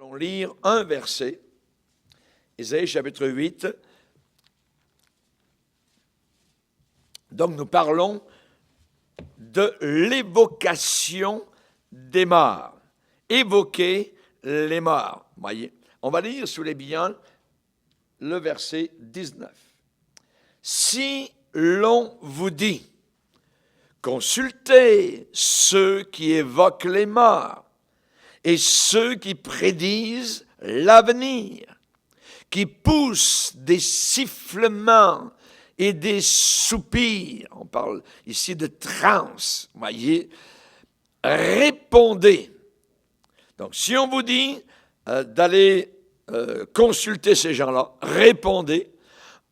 allons lire un verset, Ésaïe chapitre 8. Donc nous parlons de l'évocation des morts. Évoquer les morts. Voyez, on va lire sous les biens le verset 19. Si l'on vous dit, consultez ceux qui évoquent les morts et ceux qui prédisent l'avenir, qui poussent des sifflements et des soupirs, on parle ici de transe, voyez, répondez. Donc, si on vous dit d'aller consulter ces gens-là, répondez.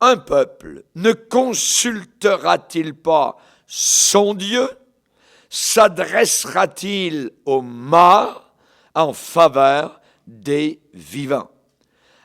Un peuple ne consultera-t-il pas son Dieu? S'adressera-t-il aux morts en faveur des vivants?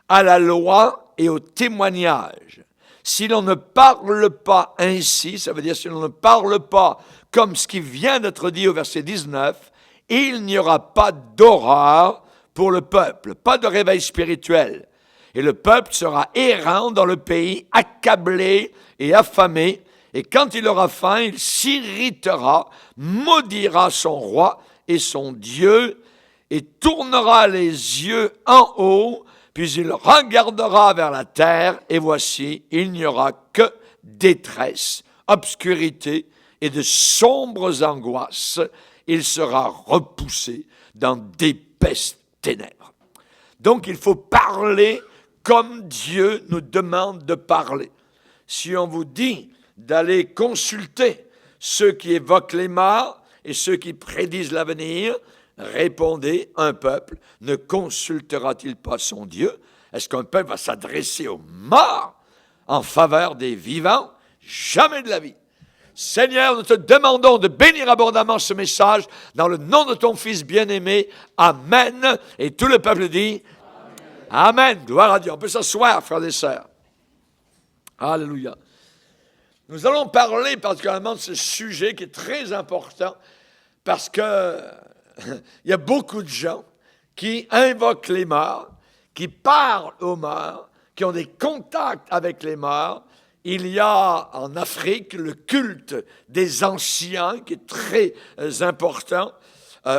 À la loi et au témoignage. Si l'on ne parle pas ainsi, ça veut dire si l'on ne parle pas comme ce qui vient d'être dit au verset 19, il n'y aura pas d'horreur pour le peuple, pas de réveil spirituel. Et le peuple sera errant dans le pays, accablé et affamé. Et quand il aura faim, il s'irritera, maudira son roi et son Dieu, et tournera les yeux en haut, puis il regardera vers la terre, et voici, il n'y aura que détresse, obscurité et de sombres angoisses. Il sera repoussé dans d'épaisses ténèbres. Donc, il faut parler comme Dieu nous demande de parler. Si on vous dit d'aller consulter ceux qui évoquent les morts et ceux qui prédisent l'avenir, répondez, un peuple ne consultera-t-il pas son Dieu? Est-ce qu'un peuple va s'adresser aux morts en faveur des vivants? Jamais de la vie. Seigneur, nous te demandons de bénir abondamment ce message dans le nom de ton Fils bien-aimé. Amen. Et tout le peuple dit Amen. Gloire à Dieu. On peut s'asseoir, frères et sœurs. Alléluia. Nous allons parler particulièrement de ce sujet qui est très important parce que il y a beaucoup de gens qui invoquent les morts, qui parlent aux morts, qui ont des contacts avec les morts. Il y a en Afrique le culte des anciens qui est très important.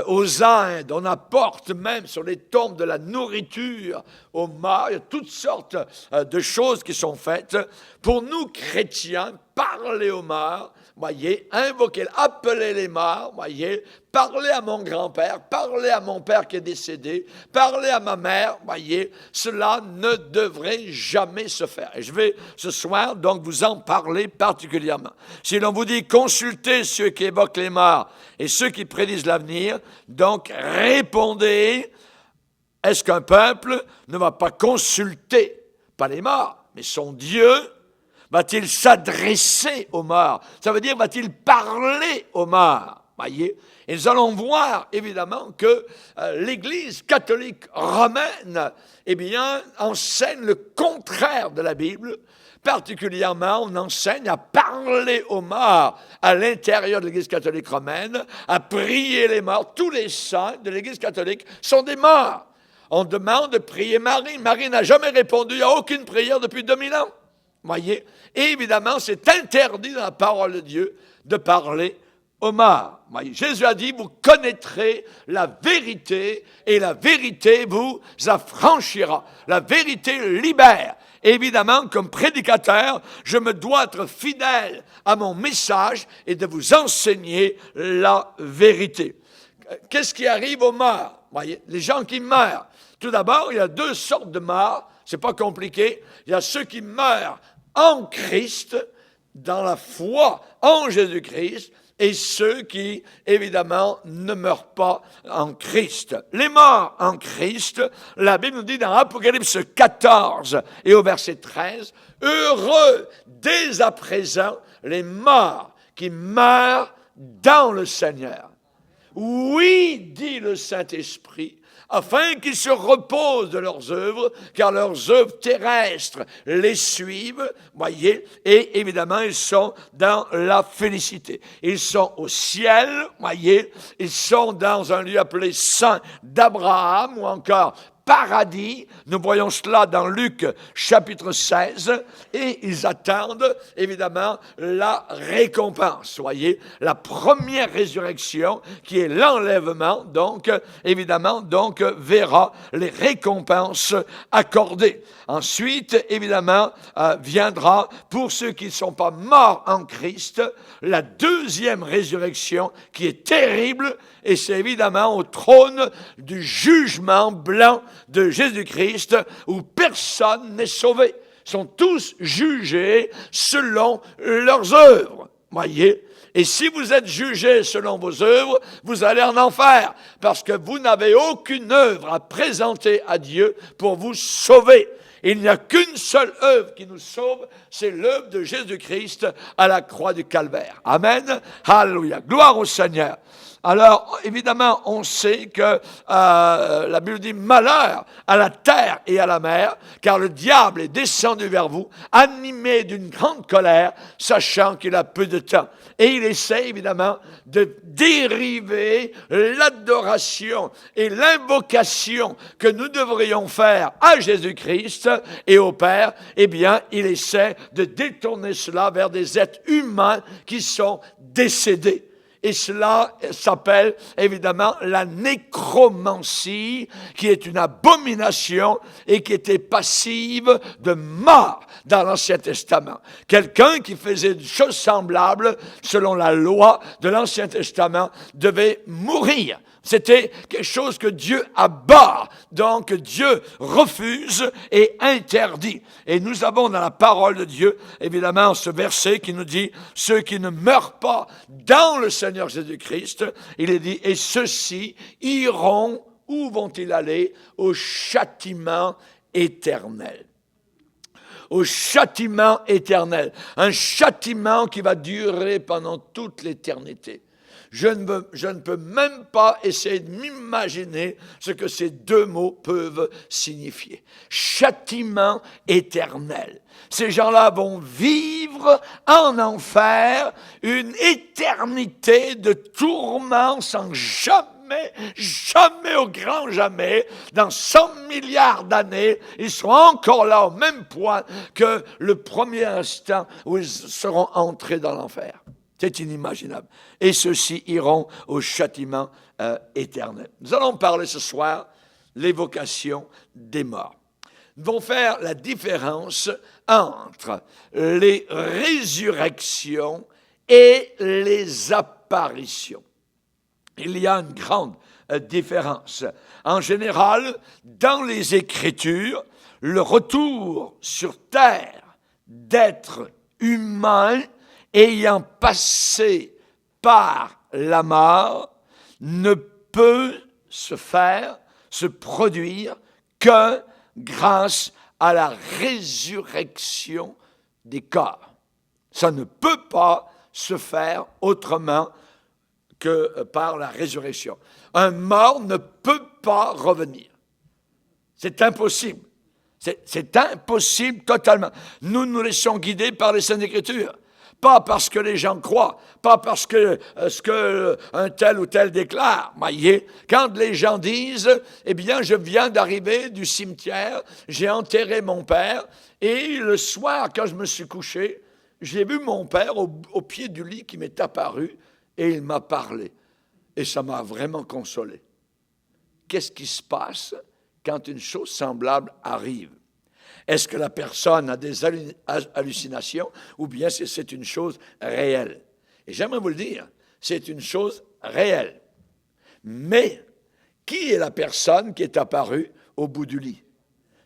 Aux Indes, on apporte même sur les tombes de la nourriture aux morts. Il y a toutes sortes de choses qui sont faites. Pour nous, chrétiens, parler aux morts, voyez, invoquer, appeler les morts, voyez, parler à mon grand-père, parler à mon père qui est décédé, parler à ma mère, voyez, cela ne devrait jamais se faire. Et je vais ce soir donc vous en parler particulièrement. Si l'on vous dit consultez ceux qui évoquent les morts et ceux qui prédisent l'avenir, donc répondez, est-ce qu'un peuple ne va pas consulter, pas les morts, mais son Dieu? Va-t-il s'adresser aux morts? Ça veut dire, va-t-il parler aux morts? Voyez? Et nous allons voir, évidemment, que l'Église catholique romaine, eh bien, enseigne le contraire de la Bible. Particulièrement, on enseigne à parler aux morts à l'intérieur de l'Église catholique romaine, à prier les morts. Tous les saints de l'Église catholique sont des morts. On demande de prier Marie. Marie n'a jamais répondu à aucune prière depuis 2000 ans. Voyez? Et évidemment, c'est interdit dans la parole de Dieu de parler aux morts. Voyez? Jésus a dit, vous connaîtrez la vérité et la vérité vous affranchira. La vérité libère. Et évidemment, comme prédicateur, je me dois être fidèle à mon message et de vous enseigner la vérité. Qu'est-ce qui arrive aux morts? Voyez? Les gens qui meurent. Tout d'abord, il y a deux sortes de morts. C'est pas compliqué. Il y a ceux qui meurent en Christ, dans la foi en Jésus-Christ, et ceux qui, évidemment, ne meurent pas en Christ. Les morts en Christ, la Bible nous dit dans Apocalypse 14 et au verset 13, « Heureux dès à présent les morts qui meurent dans le Seigneur. » Oui, dit le Saint-Esprit, afin qu'ils se reposent de leurs œuvres, car leurs œuvres terrestres les suivent, voyez, et évidemment, ils sont dans la félicité. Ils sont au ciel, voyez, ils sont dans un lieu appelé Saint d'Abraham, ou encore paradis. Nous voyons cela dans Luc chapitre 16. Et ils attendent évidemment la récompense. Voyez, la première résurrection qui est l'enlèvement, donc évidemment, verra les récompenses accordées. Ensuite, évidemment, viendra pour ceux qui ne sont pas morts en Christ, la deuxième résurrection qui est terrible, et c'est évidemment au trône du jugement blanc de Jésus-Christ où personne n'est sauvé. Ils sont tous jugés selon leurs œuvres. Voyez? Et si vous êtes jugés selon vos œuvres, vous allez en enfer, parce que vous n'avez aucune œuvre à présenter à Dieu pour vous sauver. Il n'y a qu'une seule œuvre qui nous sauve, c'est l'œuvre de Jésus-Christ à la croix du Calvaire. Amen. Alléluia. Gloire au Seigneur. Alors, évidemment, on sait que la Bible dit « Malheur à la terre et à la mer, car le diable est descendu vers vous, animé d'une grande colère, sachant qu'il a peu de temps. » Et il essaie, évidemment, de dériver l'adoration et l'invocation que nous devrions faire à Jésus-Christ et au Père. Eh bien, il essaie de détourner cela vers des êtres humains qui sont décédés. Et cela s'appelle évidemment la nécromancie, qui est une abomination et qui était passive de mort dans l'Ancien Testament. Quelqu'un qui faisait des choses semblables, selon la loi de l'Ancien Testament, devait mourir. C'était quelque chose que Dieu abhorre, donc Dieu refuse et interdit. Et nous avons dans la parole de Dieu, évidemment, ce verset qui nous dit « Ceux qui ne meurent pas dans le Seigneur Jésus-Christ », il est dit « Et ceux-ci iront, où vont-ils aller? Au châtiment éternel. » Au châtiment éternel. Un châtiment qui va durer pendant toute l'éternité. Je ne peux même pas essayer de m'imaginer ce que ces deux mots peuvent signifier. Châtiment éternel. Ces gens-là vont vivre en enfer une éternité de tourments sans jamais au grand jamais, dans 100 milliards d'années, ils seront encore là au même point que le premier instant où ils seront entrés dans l'enfer. C'est inimaginable. Et ceux-ci iront au châtiment éternel. Nous allons parler ce soir l'évocation des morts. Nous allons faire la différence entre les résurrections et les apparitions. Il y a une grande différence. En général, dans les Écritures, le retour sur terre d'êtres humains ayant passé par la mort ne peut se produire que grâce à la résurrection des corps. Ça ne peut pas se faire autrement que par la résurrection. Un mort ne peut pas revenir. C'est impossible. C'est impossible totalement. Nous nous laissons guider par les Saintes Écritures. Pas parce que les gens croient, pas parce que ce qu'un tel ou tel déclare. Voyez, quand les gens disent, eh bien, je viens d'arriver du cimetière, j'ai enterré mon père, et le soir, quand je me suis couché, j'ai vu mon père au pied du lit qui m'est apparu, et il m'a parlé. Et ça m'a vraiment consolé. Qu'est-ce qui se passe quand une chose semblable arrive? Est-ce que la personne a des hallucinations ou bien c'est une chose réelle? Et j'aimerais vous le dire, c'est une chose réelle. Mais qui est la personne qui est apparue au bout du lit?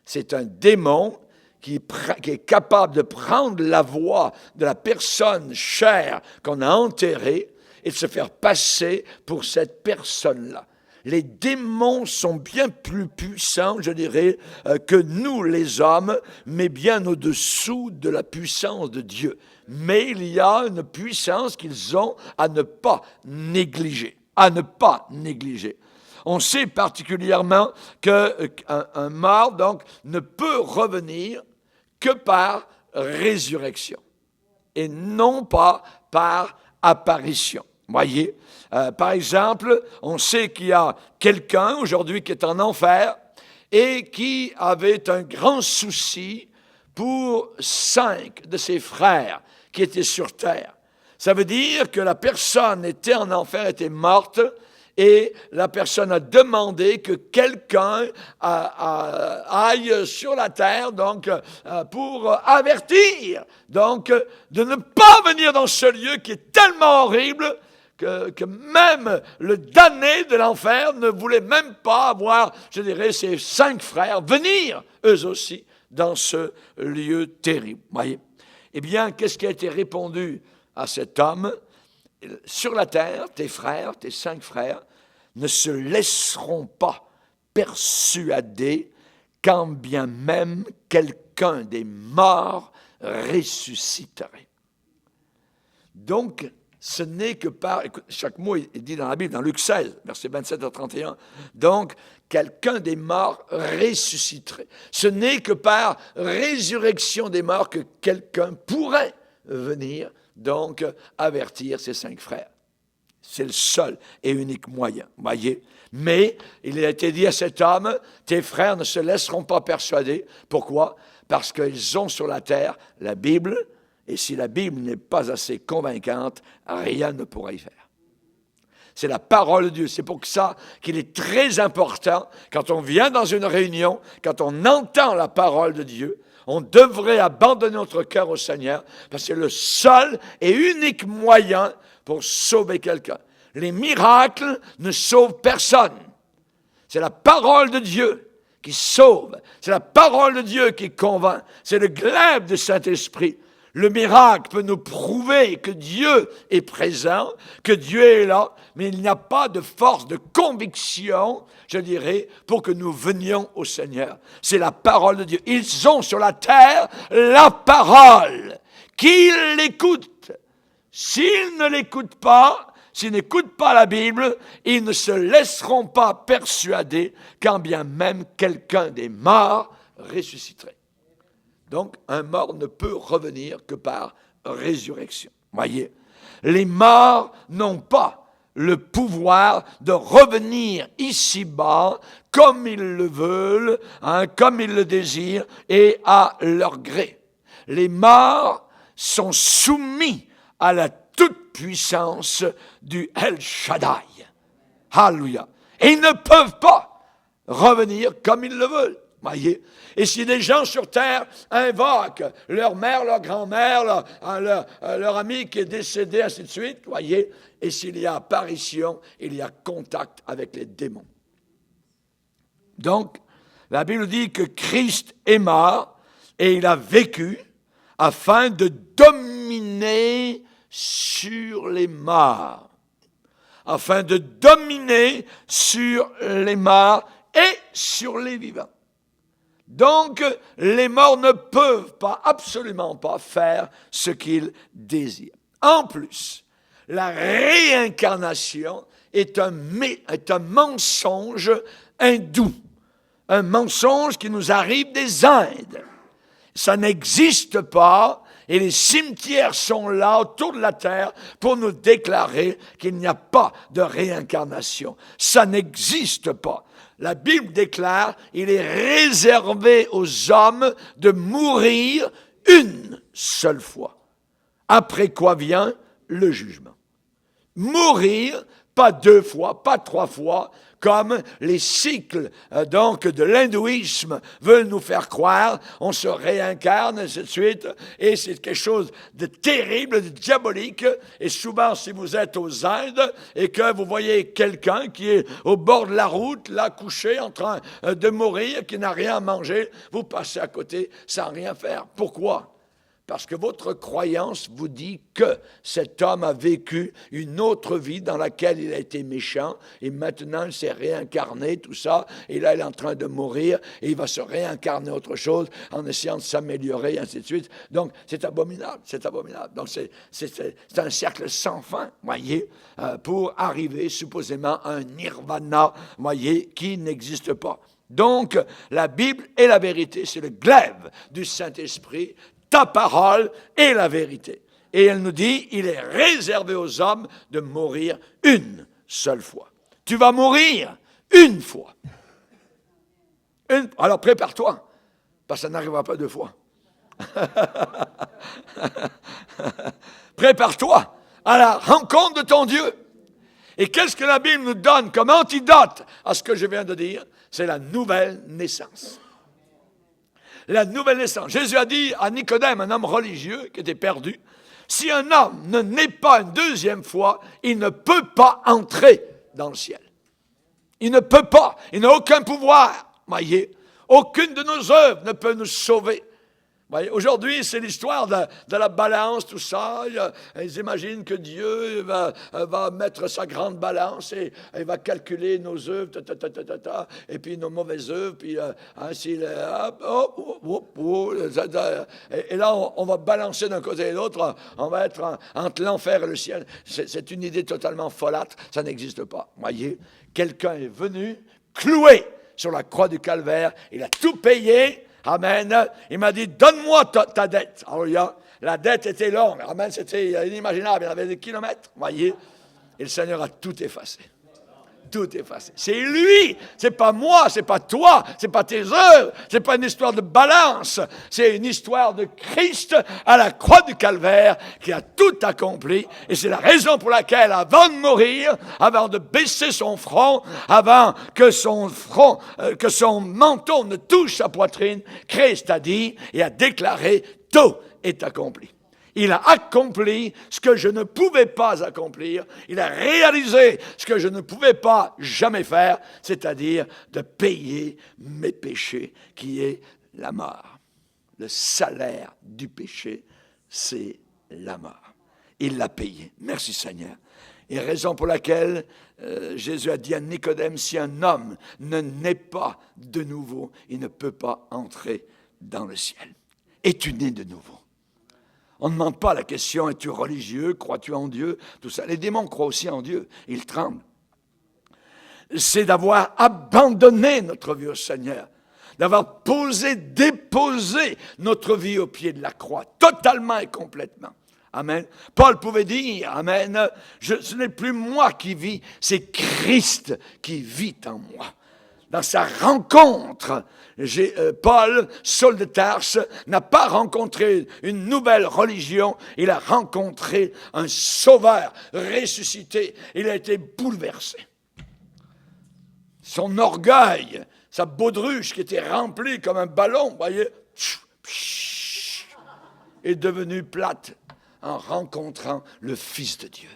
C'est un démon qui est capable de prendre la voix de la personne chère qu'on a enterrée et de se faire passer pour cette personne-là. Les démons sont bien plus puissants, je dirais, que nous, les hommes, mais bien au-dessous de la puissance de Dieu. Mais il y a une puissance qu'ils ont à ne pas négliger. On sait particulièrement qu'un mort, donc, ne peut revenir que par résurrection et non pas par apparition. Voyez, par exemple, on sait qu'il y a quelqu'un aujourd'hui qui est en enfer et qui avait un grand souci pour 5 de ses frères qui étaient sur terre. Ça veut dire que la personne était en enfer, était morte, et la personne a demandé que quelqu'un aille sur la terre, donc pour avertir, donc de ne pas venir dans ce lieu qui est tellement horrible que même le damné de l'enfer ne voulait même pas avoir, je dirais, ses 5 frères venir, eux aussi, dans ce lieu terrible. Voyez. Eh bien, qu'est-ce qui a été répondu à cet homme? Sur la terre, tes frères, tes 5 frères, ne se laisseront pas persuader quand bien même quelqu'un des morts ressusciterait. Donc, ce n'est que par, écoute, chaque mot est dit dans la Bible, dans Luc 16, versets 27 à 31, donc, quelqu'un des morts ressusciterait. Ce n'est que par résurrection des morts que quelqu'un pourrait venir, donc, avertir ses 5 frères. C'est le seul et unique moyen, voyez. Mais il a été dit à cet homme, tes frères ne se laisseront pas persuader. Pourquoi? Parce qu'ils ont sur la terre la Bible, et si la Bible n'est pas assez convaincante, rien ne pourra y faire. C'est la parole de Dieu. C'est pour ça qu'il est très important, quand on vient dans une réunion, quand on entend la parole de Dieu, on devrait abandonner notre cœur au Seigneur, parce que c'est le seul et unique moyen pour sauver quelqu'un. Les miracles ne sauvent personne. C'est la parole de Dieu qui sauve. C'est la parole de Dieu qui convainc. C'est le glaive du Saint-Esprit. Le miracle peut nous prouver que Dieu est présent, que Dieu est là, mais il n'y a pas de force de conviction, je dirais, pour que nous venions au Seigneur. C'est la parole de Dieu. Ils ont sur la terre la parole. Qu'ils l'écoutent. S'ils ne l'écoutent pas, s'ils n'écoutent pas la Bible, ils ne se laisseront pas persuader quand bien même quelqu'un des morts ressusciterait. Donc, un mort ne peut revenir que par résurrection. Voyez, les morts n'ont pas le pouvoir de revenir ici-bas comme ils le veulent, comme ils le désirent et à leur gré. Les morts sont soumis à la toute-puissance du El Shaddai. Alléluia. Et ils ne peuvent pas revenir comme ils le veulent. Voyez? Et si des gens sur terre invoquent leur mère, leur grand-mère, leur ami qui est décédé, ainsi de suite, voyez, et s'il y a apparition, il y a contact avec les démons. Donc, la Bible dit que Christ est mort et il a vécu afin de dominer sur les morts. Afin de dominer sur les morts et sur les vivants. Donc, les morts ne peuvent pas, absolument pas, faire ce qu'ils désirent. En plus, la réincarnation est un mensonge hindou, un mensonge qui nous arrive des Indes. Ça n'existe pas, et les cimetières sont là autour de la terre pour nous déclarer qu'il n'y a pas de réincarnation. Ça n'existe pas. La Bible déclare qu'il est réservé aux hommes de mourir une seule fois. Après quoi vient le jugement. Mourir, pas 2 fois, pas 3 fois, comme les cycles donc de l'hindouisme veulent nous faire croire, on se réincarne, ainsi de suite, et c'est quelque chose de terrible, de diabolique, et souvent si vous êtes aux Indes et que vous voyez quelqu'un qui est au bord de la route, là couché, en train de mourir, qui n'a rien à manger, vous passez à côté sans rien faire. Pourquoi? Parce que votre croyance vous dit que cet homme a vécu une autre vie dans laquelle il a été méchant et maintenant il s'est réincarné, tout ça, et là il est en train de mourir et il va se réincarner autre chose en essayant de s'améliorer, ainsi de suite. Donc c'est abominable, c'est abominable. Donc c'est un cercle sans fin, voyez, pour arriver supposément à un nirvana, voyez, qui n'existe pas. Donc la Bible est la vérité, c'est le glaive du Saint-Esprit. Ta parole est la vérité. Et elle nous dit, il est réservé aux hommes de mourir une seule fois. Tu vas mourir une fois. Alors prépare-toi, parce que ça n'arrivera pas deux fois. Prépare-toi à la rencontre de ton Dieu. Et qu'est-ce que la Bible nous donne comme antidote à ce que je viens de dire? C'est la nouvelle naissance. La nouvelle naissance. Jésus a dit à Nicodème, un homme religieux qui était perdu, si un homme ne naît pas une deuxième fois, il ne peut pas entrer dans le ciel. Il ne peut pas. Il n'a aucun pouvoir. Voyez, aucune de nos œuvres ne peut nous sauver. Aujourd'hui, c'est l'histoire de la balance, tout ça. Ils imaginent que Dieu va mettre sa grande balance et il va calculer nos œuvres, et puis nos mauvaises œuvres, puis et là, on va balancer d'un côté et de l'autre, on va être entre l'enfer et le ciel. C'est une idée totalement folâtre, ça n'existe pas. Voyez, quelqu'un est venu cloué sur la croix du calvaire, il a tout payé. Amen. Il m'a dit, donne-moi ta dette. Alors, la dette était longue. Amen. C'était inimaginable. Il y avait des kilomètres. Voyez. Et le Seigneur a tout effacé. Tout effacé. C'est lui. C'est pas moi. C'est pas toi. C'est pas tes œuvres. C'est pas une histoire de balance. C'est une histoire de Christ à la croix du calvaire qui a tout accompli. Et c'est la raison pour laquelle, avant de mourir, avant de baisser son front, avant que son menton ne touche sa poitrine, Christ a dit et a déclaré, tout est accompli. Il a accompli ce que je ne pouvais pas accomplir. Il a réalisé ce que je ne pouvais pas jamais faire, c'est-à-dire de payer mes péchés, qui est la mort. Le salaire du péché, c'est la mort. Il l'a payé. Merci Seigneur. Et raison pour laquelle Jésus a dit à Nicodème, si un homme ne naît pas de nouveau, il ne peut pas entrer dans le ciel. Es-tu né de nouveau? On ne demande pas la question, es-tu religieux, crois-tu en Dieu, tout ça. Les démons croient aussi en Dieu, ils tremblent. C'est d'avoir abandonné notre vie au Seigneur, d'avoir déposé notre vie au pied de la croix, totalement et complètement. Amen. Paul pouvait dire, amen, ce n'est plus moi qui vis, c'est Christ qui vit en moi. Dans sa rencontre, Paul, Saul de Tarse, n'a pas rencontré une nouvelle religion, il a rencontré un sauveur ressuscité. Il a été bouleversé. Son orgueil, sa baudruche qui était remplie comme un ballon, vous voyez, est devenue plate en rencontrant le Fils de Dieu.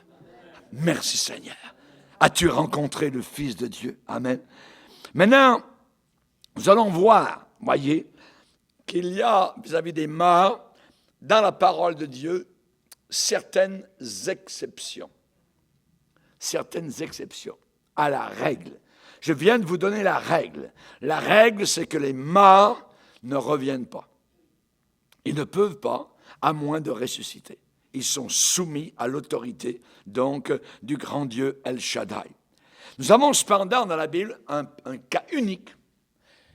Merci Seigneur. As-tu rencontré le Fils de Dieu? Amen. Maintenant, nous allons voir, voyez, qu'il y a, vis-à-vis des morts, dans la parole de Dieu, certaines exceptions. Certaines exceptions à la règle. Je viens de vous donner la règle. La règle, c'est que les morts ne reviennent pas. Ils ne peuvent pas, à moins de ressusciter. Ils sont soumis à l'autorité, donc, du grand Dieu El Shaddai. Nous avons cependant dans la Bible un cas unique,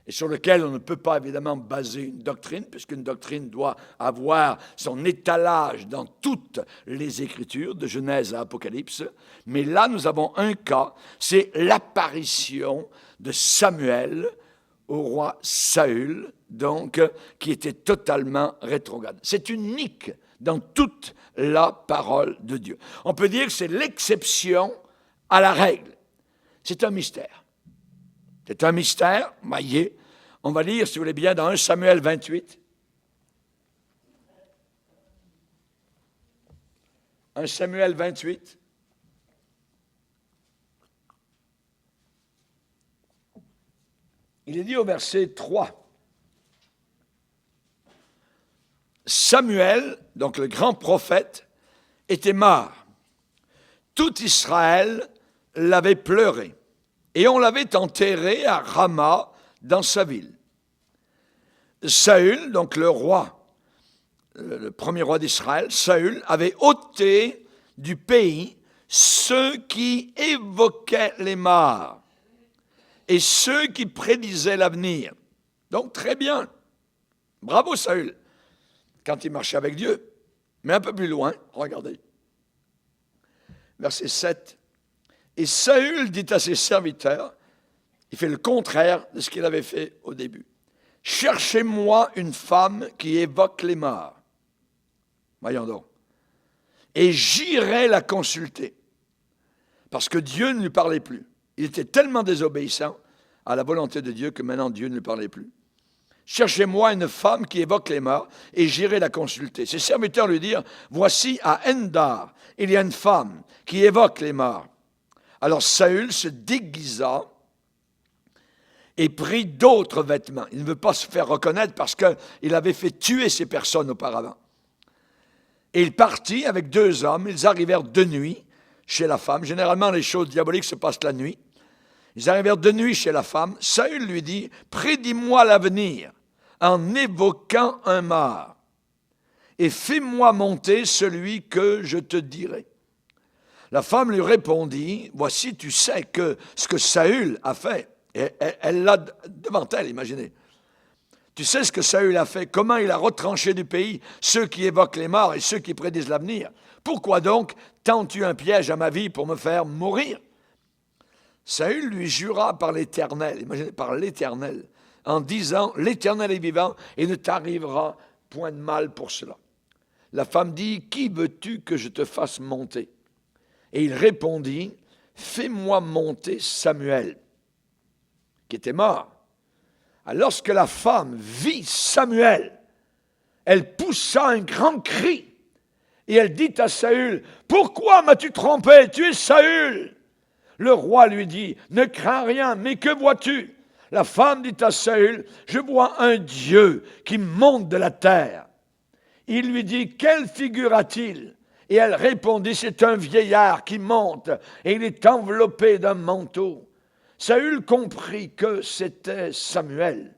et sur lequel on ne peut pas évidemment baser une doctrine, puisqu'une doctrine doit avoir son étalage dans toutes les Écritures, de Genèse à Apocalypse. Mais là, nous avons un cas, c'est l'apparition de Samuel au roi Saül, donc, qui était totalement rétrograde. C'est unique dans toute la parole de Dieu. On peut dire que c'est l'exception à la règle. C'est un mystère. C'est un mystère, voyez. On va lire, si vous voulez bien, dans 1 Samuel 28. 1 Samuel 28. Il est dit au verset 3. Samuel, donc le grand prophète, était mort. Tout Israël l'avait pleuré, et on l'avait enterré à Rama, dans sa ville. Saül, donc le roi, le premier roi d'Israël, Saül, avait ôté du pays ceux qui évoquaient les morts et ceux qui prédisaient l'avenir. Donc très bien, bravo Saül, quand il marchait avec Dieu. Mais un peu plus loin, regardez, verset 7. Et Saül dit à ses serviteurs, Il fait le contraire de ce qu'il avait fait au début. Cherchez-moi une femme qui évoque les morts. Voyons donc. Et j'irai la consulter. Parce que Dieu ne lui parlait plus. Il était tellement désobéissant à la volonté de Dieu que maintenant Dieu ne lui parlait plus. Cherchez-moi une femme qui évoque les morts et j'irai la consulter. Ses serviteurs lui dirent, voici à Endar, il y a une femme qui évoque les morts. Alors Saül se déguisa et prit d'autres vêtements. Il ne veut pas se faire reconnaître parce qu'il avait fait tuer ces personnes auparavant. Et il partit avec 2 hommes. Ils arrivèrent de nuit chez la femme. Généralement, les choses diaboliques se passent la nuit. Ils arrivèrent de nuit chez la femme. Saül lui dit, prédis-moi l'avenir en évoquant un mort et fais-moi monter celui que je te dirai. La femme lui répondit, voici, tu sais que ce que Saül a fait. Et elle l'a devant elle, imaginez. Tu sais ce que Saül a fait, comment il a retranché du pays ceux qui évoquent les morts et ceux qui prédisent l'avenir. Pourquoi donc tends-tu un piège à ma vie pour me faire mourir? Saül lui jura par l'Éternel, imaginez, par l'Éternel, en disant, l'Éternel est vivant et ne t'arrivera point de mal pour cela. La femme dit, qui veux-tu que je te fasse monter? Et il répondit, fais-moi monter Samuel, qui était mort. Alors, lorsque la femme vit Samuel, elle poussa un grand cri et elle dit à Saül, pourquoi m'as-tu trompé? Tu es Saül. Le roi lui dit, ne crains rien, mais que vois-tu? La femme dit à Saül, je vois un Dieu qui monte de la terre. Il lui dit, quelle figure a-t-il? Et elle répondit, c'est un vieillard qui monte et il est enveloppé d'un manteau. Saül comprit que c'était Samuel.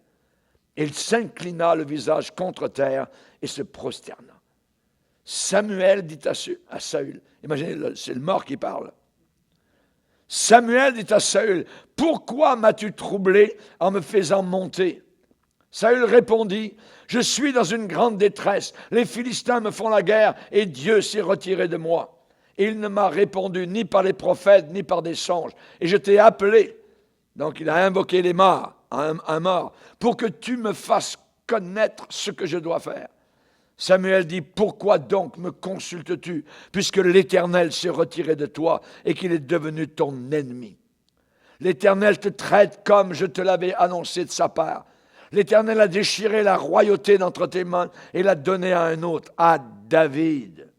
Il s'inclina le visage contre terre et se prosterna. Samuel dit à Saül, imaginez, c'est le mort qui parle. Samuel dit à Saül, pourquoi m'as-tu troublé en me faisant monter? Saül répondit, je suis dans une grande détresse. Les Philistins me font la guerre et Dieu s'est retiré de moi. Et il ne m'a répondu ni par les prophètes ni par des songes. Et je t'ai appelé. Donc il a invoqué les morts, un mort, pour que tu me fasses connaître ce que je dois faire. Samuel dit, pourquoi donc me consultes-tu, puisque l'Éternel s'est retiré de toi et qu'il est devenu ton ennemi? L'Éternel te traite comme je te l'avais annoncé de sa part. L'Éternel a déchiré la royauté d'entre tes mains et l'a donnée à un autre, à David.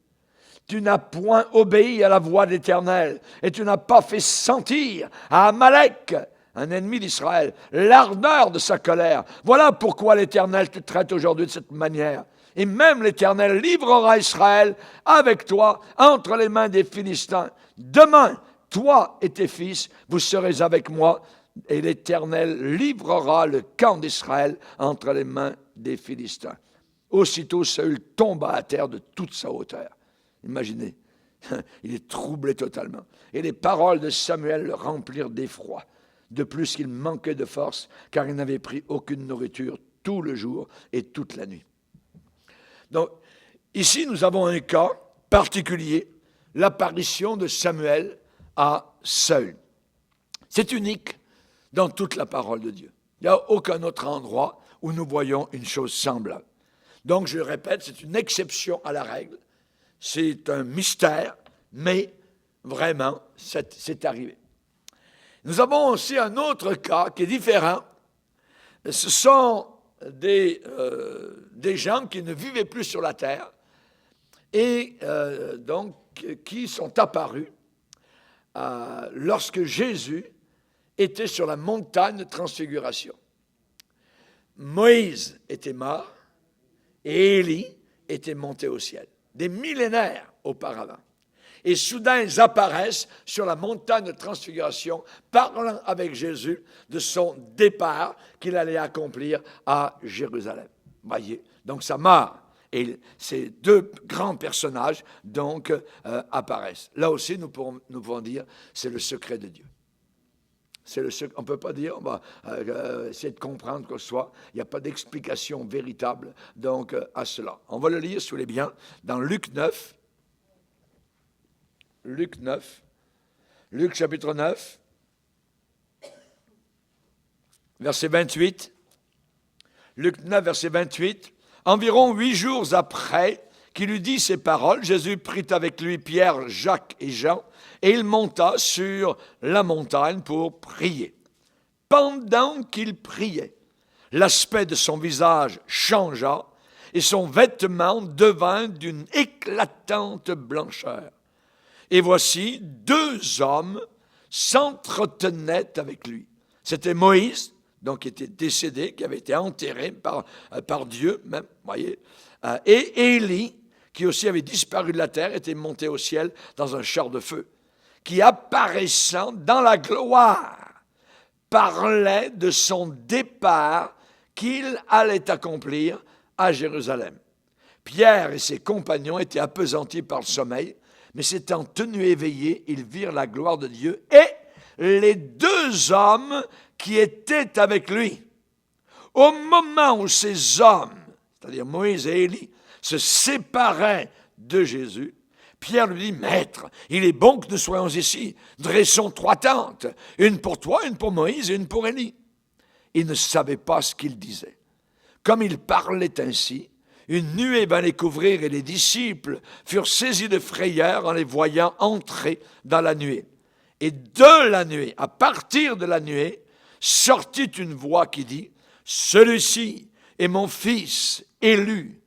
Tu n'as point obéi à la voix de l'Éternel et tu n'as pas fait sentir à Amalek, un ennemi d'Israël, l'ardeur de sa colère. Voilà pourquoi l'Éternel te traite aujourd'hui de cette manière. Et même l'Éternel livrera Israël avec toi entre les mains des Philistins. Demain, toi et tes fils, vous serez avec moi, et l'Éternel livrera le camp d'Israël entre les mains des Philistins. Aussitôt, Saül tomba à terre de toute sa hauteur. Imaginez, il est troublé totalement. Et les paroles de Samuel le remplirent d'effroi. De plus, il manquait de force, car il n'avait pris aucune nourriture tout le jour et toute la nuit. Donc, ici, nous avons un cas particulier, l'apparition de Samuel à Saül. C'est unique dans toute la parole de Dieu. Il n'y a aucun autre endroit où nous voyons une chose semblable. Donc, je le répète, c'est une exception à la règle. C'est un mystère, mais vraiment, c'est arrivé. Nous avons aussi un autre cas qui est différent. Ce sont des gens qui ne vivaient plus sur la terre et donc qui sont apparus lorsque Jésus était sur la montagne de transfiguration. Moïse était mort et Élie était monté au ciel, des millénaires auparavant. Et soudain, ils apparaissent sur la montagne de transfiguration, parlant avec Jésus de son départ qu'il allait accomplir à Jérusalem. Voyez, donc ça mort. Et ces 2 grands personnages, donc, apparaissent. Là aussi, nous pouvons dire, c'est le secret de Dieu. On ne peut pas dire, on va essayer de comprendre quoi que ce soit. Il n'y a pas d'explication véritable, donc, à cela. On va le lire, si vous voulez bien, dans Luc 9. Luc chapitre 9. verset 28. Luc 9, verset 28. Environ 8 jours après qu'il eut dit ces paroles, Jésus prit avec lui Pierre, Jacques et Jean, et il monta sur la montagne pour prier. Pendant qu'il priait, l'aspect de son visage changea et son vêtement devint d'une éclatante blancheur. Et voici 2 hommes s'entretenaient avec lui. C'était Moïse, donc qui était décédé, qui avait été enterré par Dieu même, voyez, et Élie, qui aussi avait disparu de la terre, était monté au ciel dans un char de feu, qui apparaissant dans la gloire, parlait de son départ qu'il allait accomplir à Jérusalem. Pierre et ses compagnons étaient appesantis par le sommeil, mais s'étant tenus éveillés, ils virent la gloire de Dieu et les 2 hommes qui étaient avec lui. Au moment où ces hommes, c'est-à-dire Moïse et Élie, se séparaient de Jésus, Pierre lui dit, « Maître, il est bon que nous soyons ici. Dressons 3 tentes, une pour toi, une pour Moïse et une pour Élie. » Il ne savait pas ce qu'il disait. Comme il parlait ainsi, une nuée vint les couvrir et les disciples furent saisis de frayeur en les voyant entrer dans la nuée. Et de la nuée, à partir de la nuée, sortit une voix qui dit, « Celui-ci est mon fils élu,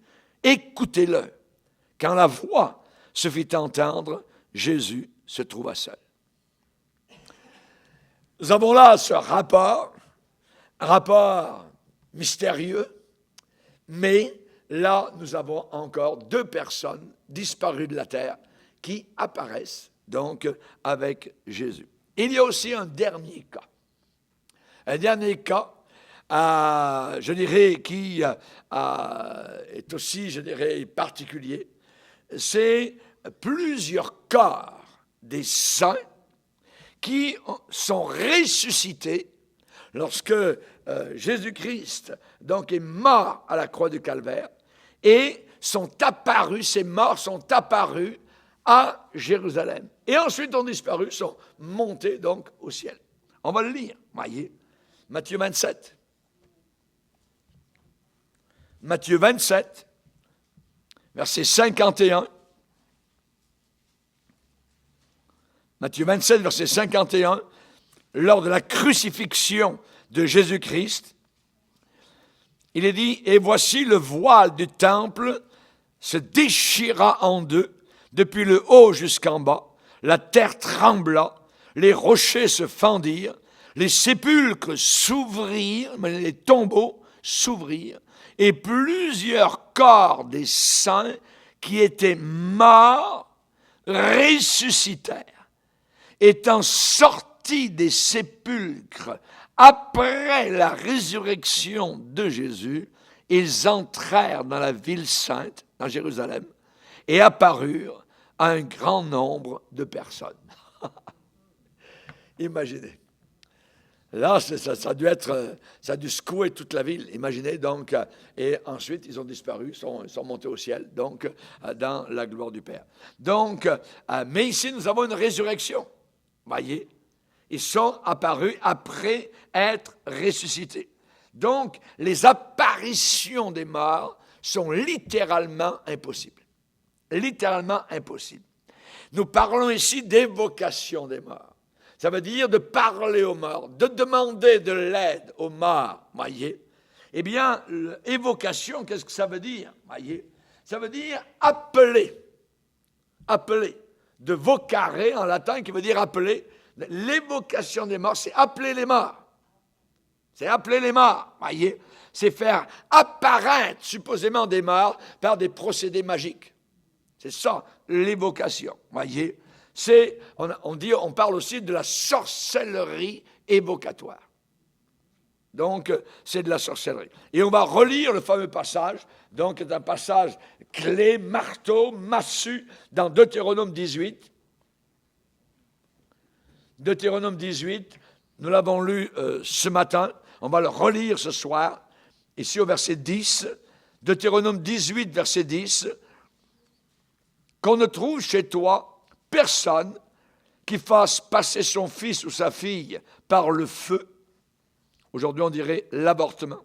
écoutez-le. » Quand la voix se fit entendre, Jésus se trouva seul. Nous avons là ce rapport mystérieux, mais là, nous avons encore 2 personnes disparues de la terre qui apparaissent donc avec Jésus. Il y a aussi un dernier cas. Un dernier cas, je dirais, qui est aussi, je dirais, particulier. C'est plusieurs corps des saints qui sont ressuscités lorsque Jésus-Christ donc est mort à la croix du Calvaire et sont apparus, ces morts sont apparus à Jérusalem. Et ensuite ont disparu, sont montés donc au ciel. On va le lire, voyez, Matthieu 27. Matthieu 27, verset 51. Matthieu 27, verset 51, lors de la crucifixion de Jésus-Christ, il est dit, « Et voici le voile du temple se déchira en 2, depuis le haut jusqu'en bas, la terre trembla, les rochers se fendirent, les sépulcres s'ouvrirent, les tombeaux s'ouvrirent, et plusieurs corps des saints qui étaient morts ressuscitèrent. Étant sortis des sépulcres après la résurrection de Jésus, ils entrèrent dans la ville sainte, dans Jérusalem, et apparurent à un grand nombre de personnes. » Imaginez. Là, ça a dû secouer toute la ville. Imaginez donc. Et ensuite, ils ont disparu, sont montés au ciel, donc dans la gloire du Père. Donc, mais ici, nous avons une résurrection. Voyez, ils sont apparus après être ressuscités. Donc, les apparitions des morts sont littéralement impossibles. Littéralement impossibles. Nous parlons ici d'évocation des morts. Ça veut dire de parler aux morts, de demander de l'aide aux morts, voyez. Eh bien, l'évocation, qu'est-ce que ça veut dire, voyez? Ça veut dire appeler. Appeler. De vocare en latin, qui veut dire appeler. L'évocation des morts, c'est appeler les morts. C'est appeler les morts, voyez. C'est faire apparaître supposément des morts par des procédés magiques. C'est ça, l'évocation, voyez. On parle aussi de la sorcellerie évocatoire. Donc, c'est de la sorcellerie. Et on va relire le fameux passage, donc c'est un passage clé, marteau, massue, dans Deutéronome 18. Deutéronome 18, nous l'avons lu ce matin, on va le relire ce soir, ici au verset 10, Deutéronome 18, verset 10, « Qu'on ne trouve chez toi personne qui fasse passer son fils ou sa fille par le feu Aujourd'hui, on dirait l'avortement.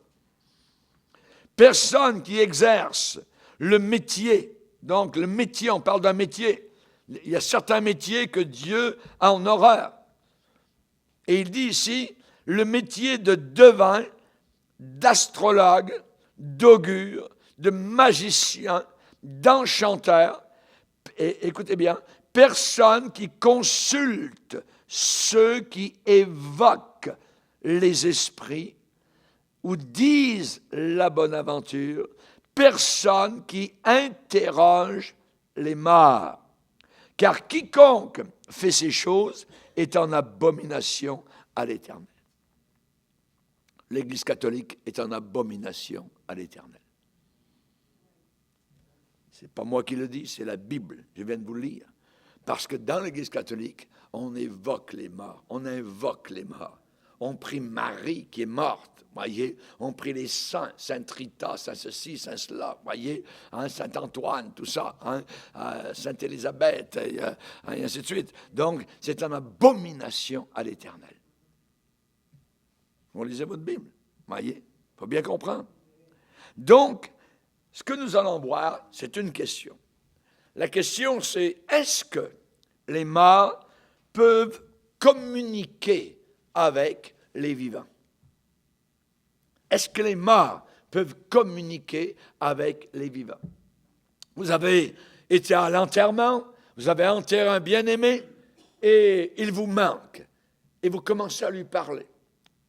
Personne qui exerce le métier. Donc, le métier, on parle d'un métier. Il y a certains métiers que Dieu a en horreur. Et il dit ici, le métier de devin, d'astrologue, d'augure, de magicien, d'enchanteur. Et écoutez bien, personne qui consulte ceux qui évoquent les esprits ou disent la bonne aventure, personne qui interroge les morts. Car quiconque fait ces choses est en abomination à l'Éternel. L'Église catholique est en abomination à l'Éternel. Ce n'est pas moi qui le dis, c'est la Bible. Je viens de vous le lire. Parce que dans l'Église catholique, on évoque les morts. On invoque les morts. On prie Marie qui est morte, voyez. On prie les saints, Sainte Rita, Saint ceci, Saint cela, voyez. Hein, Saint Antoine, tout ça, hein, Sainte Élisabeth, et ainsi de suite. Donc, c'est une abomination à l'Éternel. Vous lisez votre Bible, voyez. Il faut bien comprendre. Donc, ce que nous allons voir, c'est une question. La question, c'est est-ce que les morts peuvent communiquer avec les vivants? Est-ce que les morts peuvent communiquer avec les vivants? Vous avez été à l'enterrement, vous avez enterré un bien-aimé, et il vous manque, et vous commencez à lui parler.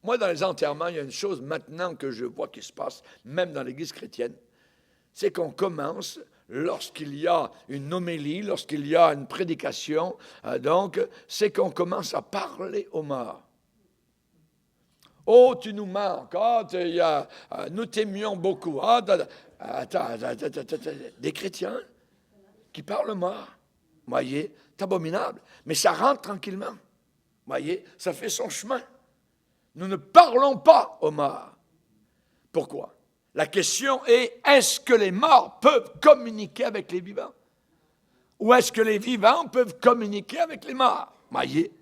Moi, dans les enterrements, il y a une chose maintenant que je vois qui se passe, même dans l'Église chrétienne, c'est qu'on commence, lorsqu'il y a une homélie, lorsqu'il y a une prédication, donc, c'est qu'on commence à parler aux morts. Oh, tu nous manques. Oh, nous t'aimions beaucoup. Oh, attends, des chrétiens qui parlent aux morts. Voyez, c'est abominable. Mais ça rentre tranquillement. Voyez, ça fait son chemin. Nous ne parlons pas aux morts. Pourquoi? La question est, est-ce que les morts peuvent communiquer avec les vivants? Ou est-ce que les vivants peuvent communiquer avec les morts? Voyez.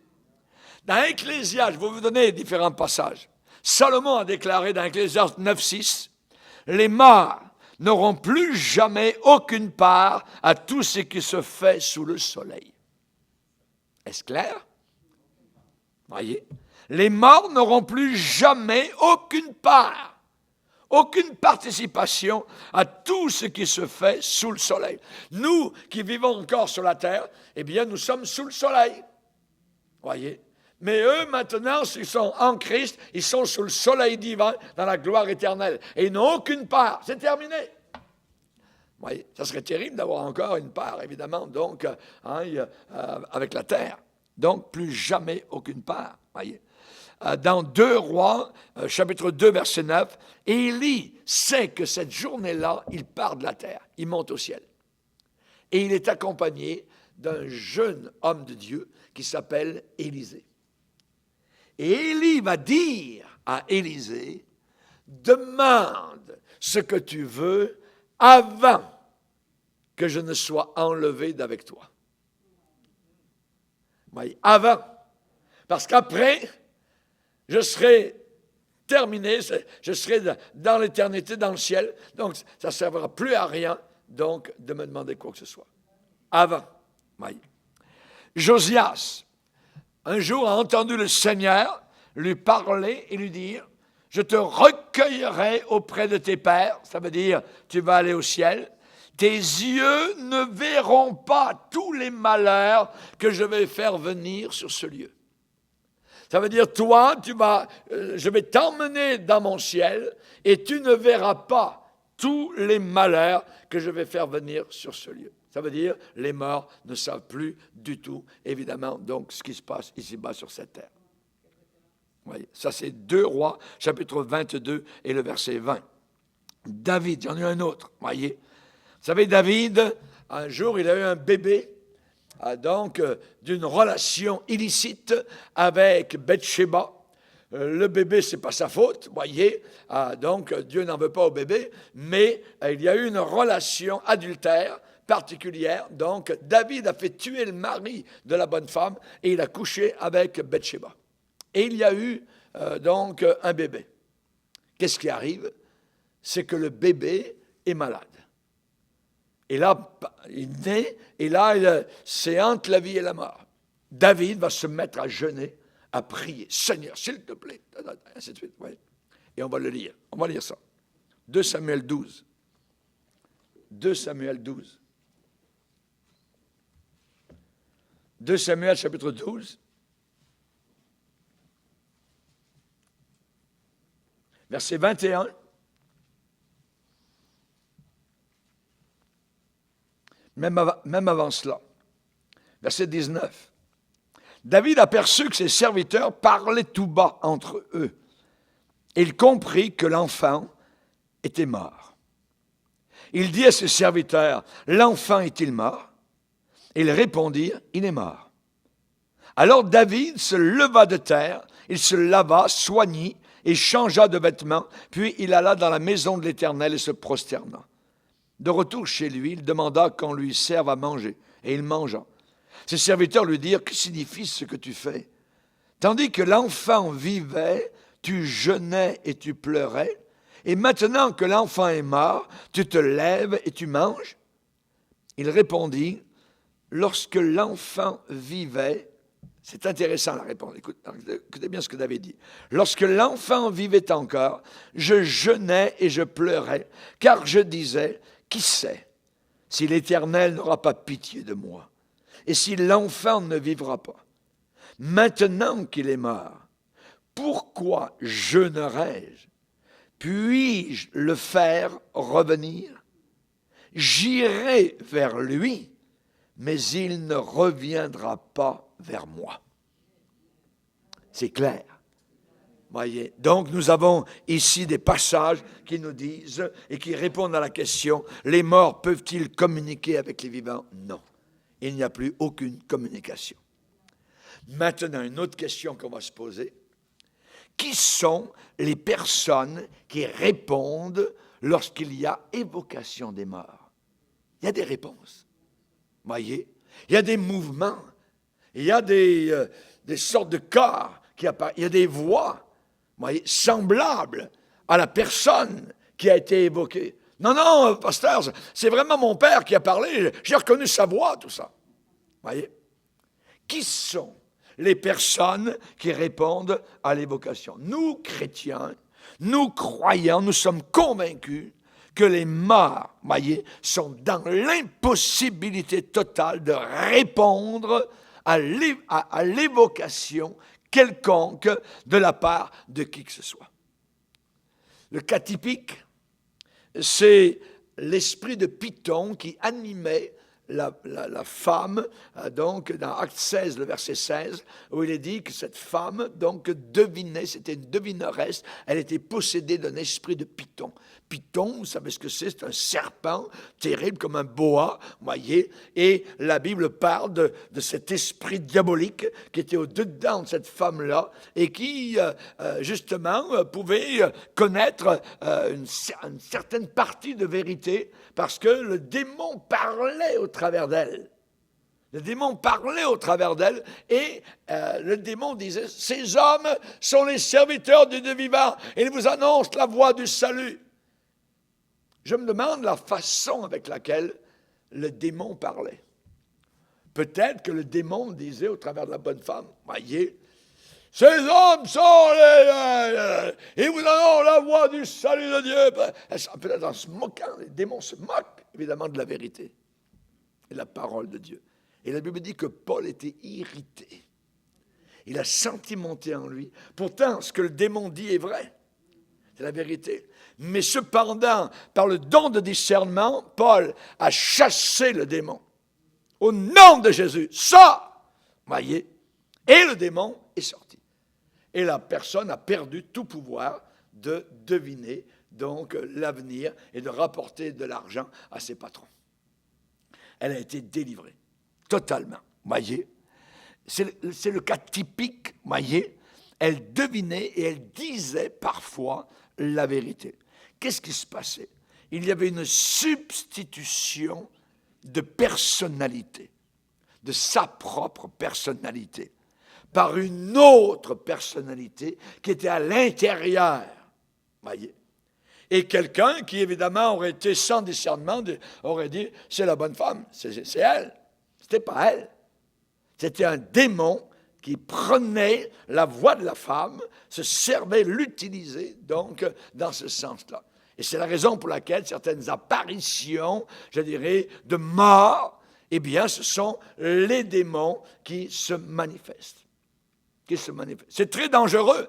Dans Ecclésiaste, je vais vous donner différents passages. Salomon a déclaré dans Ecclésiaste 9,6, « Les morts n'auront plus jamais aucune part à tout ce qui se fait sous le soleil. » Est-ce clair? Voyez. Les morts n'auront plus jamais aucune part, aucune participation à tout ce qui se fait sous le soleil. Nous qui vivons encore sur la terre, eh bien, nous sommes sous le soleil. Voyez. Mais eux, maintenant, s'ils sont en Christ, ils sont sous le soleil divin, dans la gloire éternelle. Et ils n'ont aucune part. C'est terminé. Vous voyez, ça serait terrible d'avoir encore une part, évidemment, donc, avec la terre. Donc, plus jamais aucune part. Voyez. Dans 2 Rois, chapitre 2, verset 9, Élie sait que cette journée-là, il part de la terre. Il monte au ciel. Et il est accompagné d'un jeune homme de Dieu qui s'appelle Élisée. Et Élie va dire à Élisée, demande ce que tu veux avant que je ne sois enlevé d'avec toi. Oui, avant. Parce qu'après, je serai terminé, je serai dans l'éternité, dans le ciel, donc ça ne servira plus à rien, donc, de me demander quoi que ce soit. Avant. Oui. Josias, un jour, a entendu le Seigneur lui parler et lui dire, « Je te recueillerai auprès de tes pères. » Ça veut dire, tu vas aller au ciel. « Tes yeux ne verront pas tous les malheurs que je vais faire venir sur ce lieu. » Ça veut dire, toi, je vais t'emmener dans mon ciel et tu ne verras pas tous les malheurs que je vais faire venir sur ce lieu. Ça veut dire, les morts ne savent plus du tout, évidemment, donc, ce qui se passe ici-bas sur cette terre. Voyez, ça, c'est 2 Rois, chapitre 22 et le verset 20. David, il y en a un autre, voyez. Vous savez, David, un jour, il a eu un bébé, donc, d'une relation illicite avec Bathsheba. Le bébé, ce n'est pas sa faute, voyez, donc Dieu n'en veut pas au bébé, mais il y a eu une relation adultère particulière, donc David a fait tuer le mari de la bonne femme et il a couché avec Bathsheba. Et il y a eu donc un bébé. qu'est-ce qui arrive? C'est que le bébé est malade. Et là, il naît, et là, c'est entre la vie et la mort. David va se mettre à jeûner, à prier. Seigneur, s'il te plaît. Ainsi de suite. Ouais. Et on va le lire. On va lire ça. 2 Samuel 12. 2 Samuel 12. 2 Samuel chapitre 12. Verset 21. Même avant cela. Verset 19. David aperçut que ses serviteurs parlaient tout bas entre eux. Il comprit que l'enfant était mort. Il dit à ses serviteurs, « L'enfant est-il mort ?» Ils répondirent, « Il est mort. » Alors David se leva de terre, il se lava, soignit et changea de vêtements, puis il alla dans la maison de l'Éternel et se prosterna. De retour chez lui, il demanda qu'on lui serve à manger, et il mangea. Ses serviteurs lui dirent, « Que signifie ce que tu fais? Tandis que l'enfant vivait, tu jeûnais et tu pleurais, et maintenant que l'enfant est mort, tu te lèves et tu manges? » Il répondit, « Lorsque l'enfant vivait, » c'est intéressant la réponse, écoutez bien ce que David dit. « Lorsque l'enfant vivait encore, je jeûnais et je pleurais, car je disais, qui sait si l'Éternel n'aura pas pitié de moi, et si l'enfant ne vivra pas? Maintenant qu'il est mort, pourquoi jeûnerais-je? Puis-je le faire revenir? J'irai vers lui, mais il ne reviendra pas vers moi. » C'est clair. Voyez. Donc nous avons ici des passages qui nous disent et qui répondent à la question, les morts peuvent-ils communiquer avec les vivants? Non. Il n'y a plus aucune communication. Maintenant, une autre question qu'on va se poser. Qui sont les personnes qui répondent lorsqu'il y a évocation des morts? Il y a des réponses. Voyez? Il y a des mouvements. Il y a des sortes de corps qui apparaissent. Il y a des voix, voyez, semblables à la personne qui a été évoquée. Non, non, pasteur, c'est vraiment mon père qui a parlé. J'ai reconnu sa voix, tout ça. Voyez? Qui sont les personnes qui répondent à l'évocation? Nous, chrétiens, nous croyants, nous sommes convaincus que les morts, voyez, sont dans l'impossibilité totale de répondre à l'évocation quelconque de la part de qui que ce soit. Le cas typique, c'est l'esprit de Python qui animait la femme, donc dans Acte 16, le verset 16, où il est dit que cette femme, donc, devinait, c'était une devineresse, elle était possédée d'un esprit de Python. Python, vous savez ce que c'est? C'est un serpent terrible comme un boa, voyez, et la Bible parle de cet esprit diabolique qui était au-dedans de cette femme-là et qui, justement, pouvait connaître une certaine partie de vérité parce que le démon parlait au travers d'elle. Le démon parlait au travers d'elle et le démon disait, « Ces hommes sont les serviteurs du Dieu vivant, et ils vous annoncent la voie du salut. » Je me demande la façon avec laquelle le démon parlait. Peut-être que le démon disait au travers de la bonne femme, « Voyez, ces hommes sont ils vous annoncent la voie du salut de Dieu. » Peut-être en se moquant, les démons se moquent évidemment de la vérité et de la parole de Dieu. Et la Bible dit que Paul était irrité. Il a senti monter en lui. Pourtant, ce que le démon dit est vrai. C'est la vérité. Mais cependant, par le don de discernement, Paul a chassé le démon. Au nom de Jésus, ça, voyez, et le démon est sorti. Et la personne a perdu tout pouvoir de deviner donc l'avenir et de rapporter de l'argent à ses patrons. Elle a été délivrée, totalement, voyez. C'est le cas typique, voyez. Elle devinait et elle disait parfois la vérité. Qu'est-ce qui se passait? Il y avait une substitution de personnalité, de sa propre personnalité, par une autre personnalité qui était à l'intérieur Voyez. Et quelqu'un qui, évidemment, aurait été sans discernement, aurait dit, c'est la bonne femme, c'est elle. C'était pas elle. C'était un démon qui prenait la voix de la femme, se servait, l'utilisait, donc, dans ce sens-là. Et c'est la raison pour laquelle certaines apparitions, je dirais, de mort, eh bien, ce sont les démons qui se manifestent. C'est très dangereux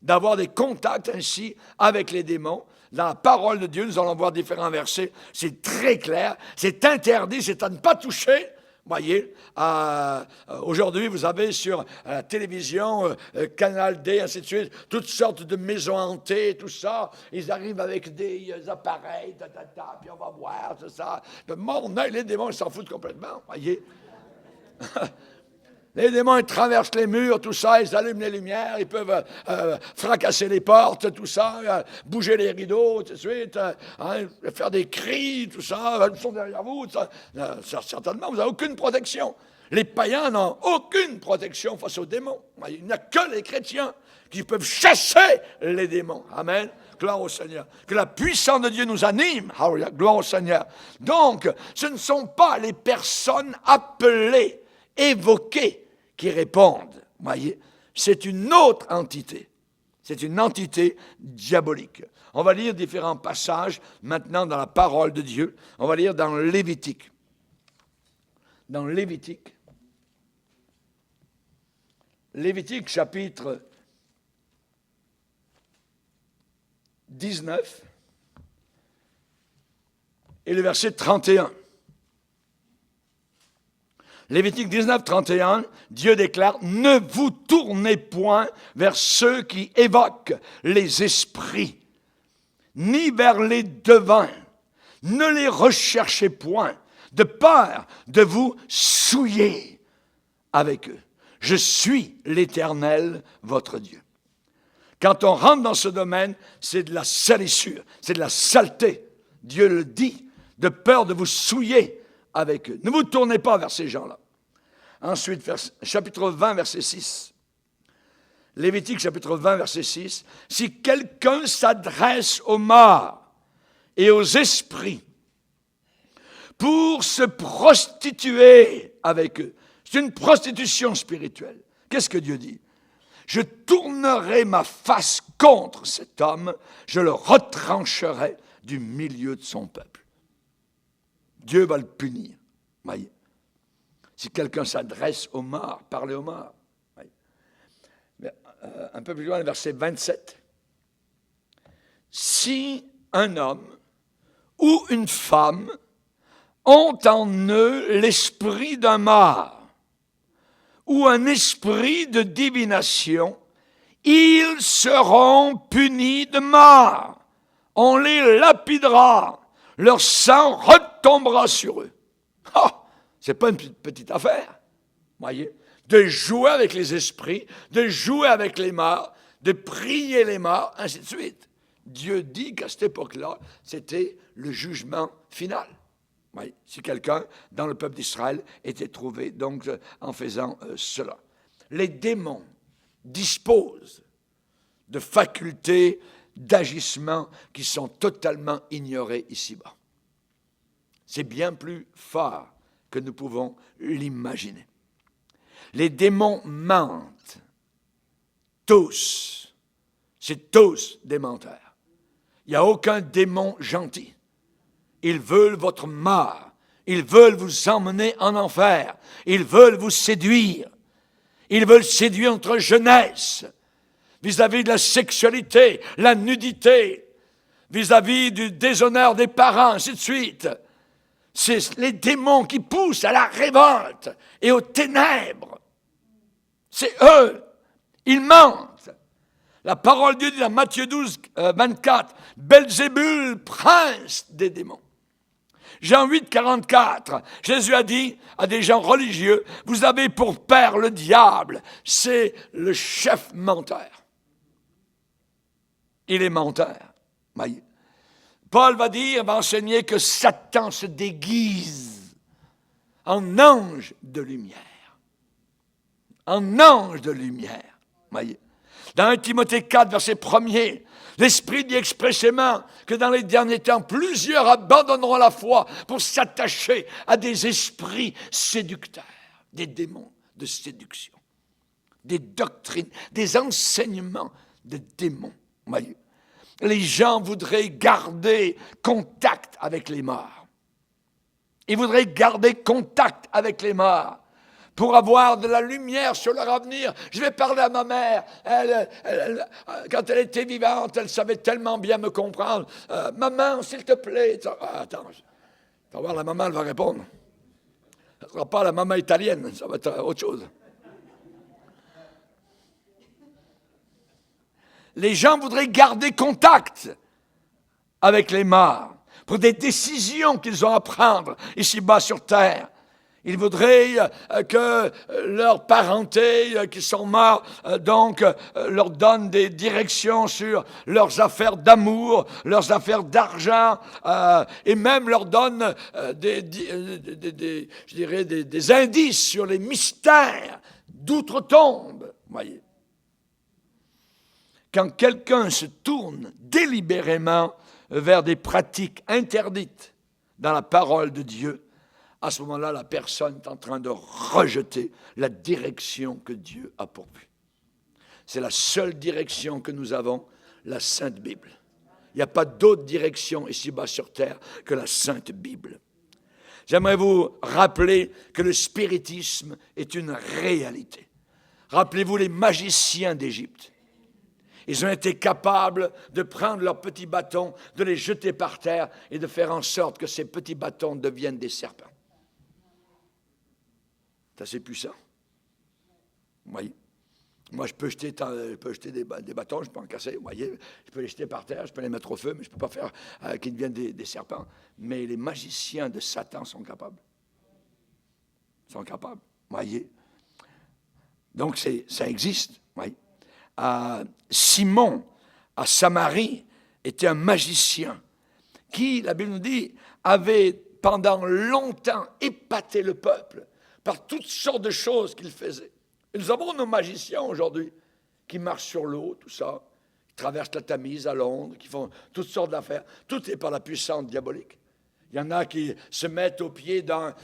d'avoir des contacts ainsi avec les démons. Dans la parole de Dieu, nous allons voir différents versets. C'est très clair. C'est interdit, c'est à ne pas toucher. Voyez, aujourd'hui, vous avez sur la télévision, Canal D, ainsi de suite, toutes sortes de maisons hantées, tout ça. Ils arrivent avec des appareils, puis on va voir, tout ça. Mon œil, les démons, ils s'en foutent complètement, voyez. Les démons, ils traversent les murs, tout ça, ils allument les lumières, ils peuvent fracasser les portes, tout ça, bouger les rideaux, tout de suite, faire des cris, tout ça, ils sont derrière vous, tout ça. Certainement, vous n'avez aucune protection. Les païens n'ont aucune protection face aux démons. Il n'y a que les chrétiens qui peuvent chasser les démons. Amen. Gloire au Seigneur. Que la puissance de Dieu nous anime. Hallelujah. Gloire au Seigneur. Donc, ce ne sont pas les personnes appelées, évoquées, qui répondent. Voyez, c'est une autre entité. C'est une entité diabolique. On va lire différents passages maintenant dans la parole de Dieu. On va lire dans Lévitique. Dans Lévitique. Lévitique chapitre 19 et le verset 31. Lévitique 19, 31, Dieu déclare, « Ne vous tournez point vers ceux qui évoquent les esprits, ni vers les devins. Ne les recherchez point, de peur de vous souiller avec eux. Je suis l'Éternel, votre Dieu. » Quand on rentre dans ce domaine, c'est de la salissure, c'est de la saleté. Dieu le dit, de peur de vous souiller avec eux. Ne vous tournez pas vers ces gens-là. Ensuite, chapitre 20, verset 6. Lévitique, chapitre 20, verset 6. « Si quelqu'un s'adresse aux morts et aux esprits pour se prostituer avec eux, c'est une prostitution spirituelle. Qu'est-ce que Dieu dit? Je tournerai ma face contre cet homme, je le retrancherai du milieu de son peuple. » Dieu va le punir. Voyez. Si quelqu'un s'adresse aux morts, parlez aux morts. Voyez. Mais, un peu plus loin, le verset 27. Si un homme ou une femme ont en eux l'esprit d'un mort ou un esprit de divination, ils seront punis de mort. On les lapidera. Leur sang retombera sur eux. Oh, c'est pas une petite affaire, voyez, de jouer avec les esprits, de jouer avec les morts, de prier les morts, ainsi de suite. Dieu dit qu'à cette époque-là, c'était le jugement final. Oui, si quelqu'un dans le peuple d'Israël était trouvé donc en faisant cela. Les démons disposent de facultés d'agissement qui sont totalement ignorées ici-bas. C'est bien plus fort que nous pouvons l'imaginer. Les démons mentent. Tous. C'est tous des menteurs. Il n'y a aucun démon gentil. Ils veulent votre mort. Ils veulent vous emmener en enfer. Ils veulent vous séduire. Ils veulent séduire notre jeunesse vis-à-vis de la sexualité, la nudité, vis-à-vis du déshonneur des parents, ainsi de suite. C'est les démons qui poussent à la révolte et aux ténèbres. C'est eux. Ils mentent. La parole de Dieu dit dans Matthieu 12, 24, « Belzébul, prince des démons. » Jean 8, 44, Jésus a dit à des gens religieux, « Vous avez pour père le diable, c'est le chef menteur. » Il est menteur. Paul va enseigner que Satan se déguise en ange de lumière. En ange de lumière. Voyez. Dans 1 Timothée 4, verset 1er, l'Esprit dit expressément que dans les derniers temps, plusieurs abandonneront la foi pour s'attacher à des esprits séducteurs, des démons de séduction, des doctrines, des enseignements de démons. Voyez, les gens voudraient garder contact avec les morts. Ils voudraient garder contact avec les morts pour avoir de la lumière sur leur avenir. Je vais parler à ma mère. Quand elle était vivante, elle savait tellement bien me comprendre. Maman, s'il te plaît. Attends, tu vas voir, la maman, elle va répondre. Ce ne sera pas la maman italienne, ça va être autre chose. Les gens voudraient garder contact avec les morts pour des décisions qu'ils ont à prendre ici-bas sur terre. Ils voudraient que leurs parentés qui sont morts leur donnent des directions sur leurs affaires d'amour, leurs affaires d'argent, et même leur donnent des indices sur les mystères d'outre-tombe. Voyez. Quand quelqu'un se tourne délibérément vers des pratiques interdites dans la parole de Dieu, à ce moment-là, la personne est en train de rejeter la direction que Dieu a pourvue. C'est la seule direction que nous avons, la Sainte Bible. Il n'y a pas d'autre direction ici-bas sur terre que la Sainte Bible. J'aimerais vous rappeler que le spiritisme est une réalité. Rappelez-vous les magiciens d'Égypte. Ils ont été capables de prendre leurs petits bâtons, de les jeter par terre et de faire en sorte que ces petits bâtons deviennent des serpents. C'est assez puissant. Oui. Moi, je peux jeter des bâtons, je peux en casser, vous voyez. Je peux les jeter par terre, je peux les mettre au feu, mais je ne peux pas faire qu'ils deviennent des serpents. Mais les magiciens de Satan sont capables. Ils sont capables, voyez. Donc, ça existe, oui. Simon, à Samarie, était un magicien qui, la Bible nous dit, avait pendant longtemps épaté le peuple par toutes sortes de choses qu'il faisait. Et nous avons nos magiciens aujourd'hui qui marchent sur l'eau, tout ça, qui traversent la Tamise à Londres, qui font toutes sortes d'affaires. Tout est par la puissance diabolique. Il y en a qui se mettent au pied d'un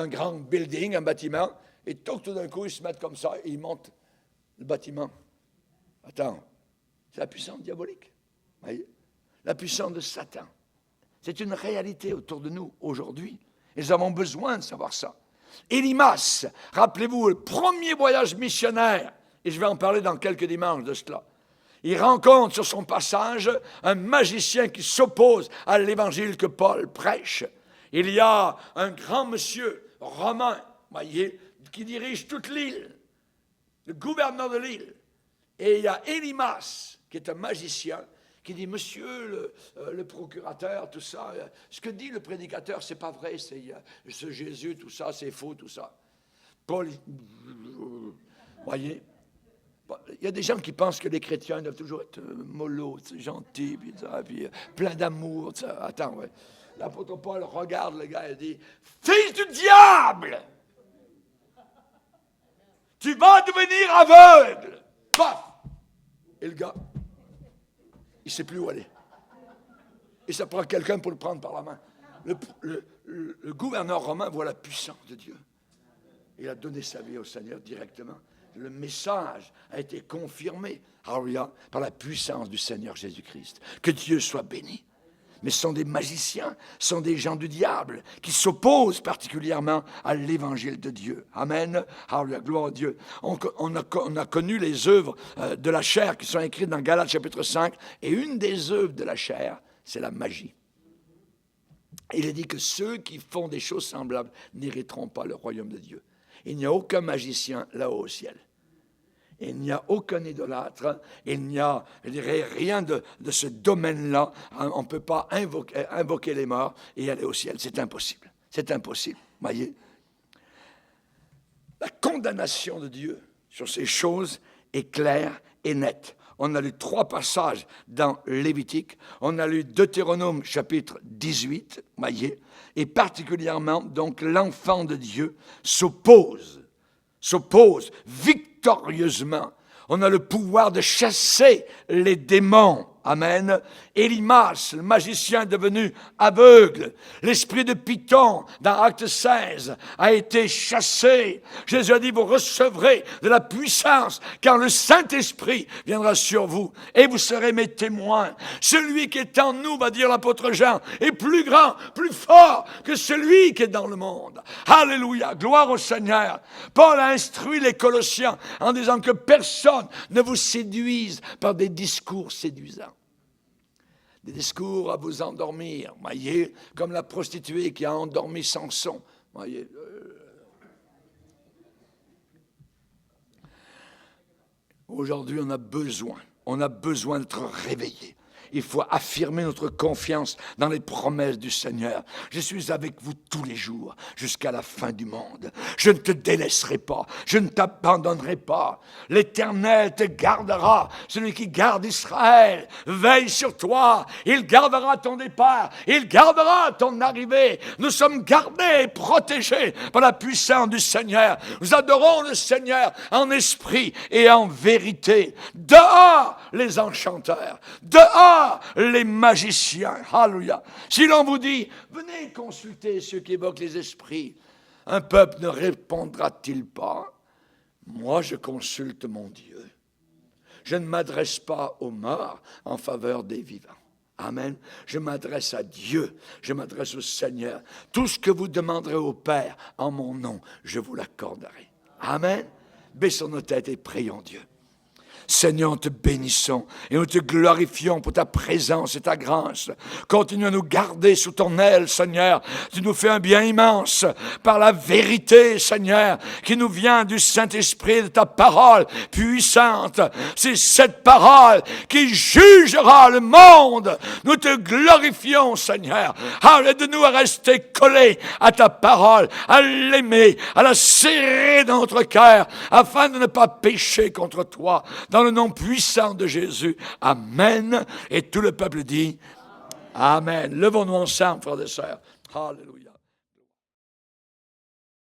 grand building, un bâtiment, et tout d'un coup, ils se mettent comme ça et ils montent le bâtiment. Attends, c'est la puissance diabolique. Voyez? La puissance de Satan. C'est une réalité autour de nous aujourd'hui. Et nous avons besoin de savoir ça. Élimas, rappelez-vous, le premier voyage missionnaire, et je vais en parler dans quelques dimanches de cela. Il rencontre sur son passage un magicien qui s'oppose à l'évangile que Paul prêche. Il y a un grand monsieur romain, voyez, qui dirige toute l'île, le gouverneur de l'île. Et il y a Élimas, qui est un magicien, qui dit, monsieur le procurateur, tout ça, ce que dit le prédicateur, c'est pas vrai, c'est ce Jésus, tout ça, c'est faux, tout ça. Paul, voyez, il y a des gens qui pensent que les chrétiens doivent toujours être mollo, gentils, puis plein d'amour. Attends, ouais. L'apôtre Paul regarde le gars et dit, fils du diable, tu vas devenir aveugle. Paf! Et le gars, il ne sait plus où aller. Et ça prend quelqu'un pour le prendre par la main. Le gouverneur romain voit la puissance de Dieu. Il a donné sa vie au Seigneur directement. Le message a été confirmé, alléluia, par la puissance du Seigneur Jésus-Christ. Que Dieu soit béni. Mais ce sont des magiciens, ce sont des gens du diable qui s'opposent particulièrement à l'évangile de Dieu. Amen. Alléluia, gloire à Dieu. On a connu les œuvres de la chair qui sont écrites dans Galates chapitre 5, et une des œuvres de la chair, c'est la magie. Il est dit que ceux qui font des choses semblables n'hériteront pas le royaume de Dieu. Il n'y a aucun magicien là-haut au ciel. Il n'y a aucun idolâtre, il n'y a, je dirais, rien de ce domaine-là. On ne peut pas invoquer les morts et aller au ciel. C'est impossible. C'est impossible. Voyez? La condamnation de Dieu sur ces choses est claire et nette. On a lu 3 passages dans Lévitique. On a lu Deutéronome chapitre 18, voyez, et particulièrement, donc, l'enfant de Dieu s'oppose victorieusement On a le pouvoir de chasser les démons. Amen. Élimas, le magicien devenu aveugle, l'esprit de Python, dans Acte 16, a été chassé. Jésus a dit, vous recevrez de la puissance, car le Saint-Esprit viendra sur vous, et vous serez mes témoins. Celui qui est en nous, va dire l'apôtre Jean, est plus grand, plus fort que celui qui est dans le monde. Alléluia, gloire au Seigneur. Paul a instruit les Colossiens en disant que personne ne vous séduise par des discours séduisants. Des discours à vous endormir, voyez, comme la prostituée qui a endormi Samson, voyez. Aujourd'hui, on a besoin d'être réveillé. Il faut affirmer notre confiance dans les promesses du Seigneur. Je suis avec vous tous les jours, jusqu'à la fin du monde. Je ne te délaisserai pas, je ne t'abandonnerai pas. L'Éternel te gardera. Celui qui garde Israël veille sur toi. Il gardera ton départ, il gardera ton arrivée. Nous sommes gardés et protégés par la puissance du Seigneur. Nous adorons le Seigneur en esprit et en vérité. Dehors les enchanteurs, dehors les magiciens. Alléluia. Si l'on vous dit, venez consulter ceux qui évoquent les esprits, un peuple ne répondra-t-il pas? Moi, je consulte mon Dieu. Je ne m'adresse pas aux morts en faveur des vivants. Amen. Je m'adresse à Dieu. Je m'adresse au Seigneur. Tout ce que vous demanderez au Père en mon nom, je vous l'accorderai. Amen. Baissons nos têtes et prions Dieu. Seigneur, nous te bénissons et nous te glorifions pour ta présence et ta grâce. Continue à nous garder sous ton aile, Seigneur. Tu nous fais un bien immense par la vérité, Seigneur, qui nous vient du Saint-Esprit, de ta parole puissante. C'est cette parole qui jugera le monde. Nous te glorifions, Seigneur. Aide-nous à rester collés à ta parole, à l'aimer, à la serrer dans notre cœur, afin de ne pas pécher contre toi. Dans le nom puissant de Jésus. Amen. Et tout le peuple dit Amen. Levons-nous ensemble, frères et sœurs. Alléluia.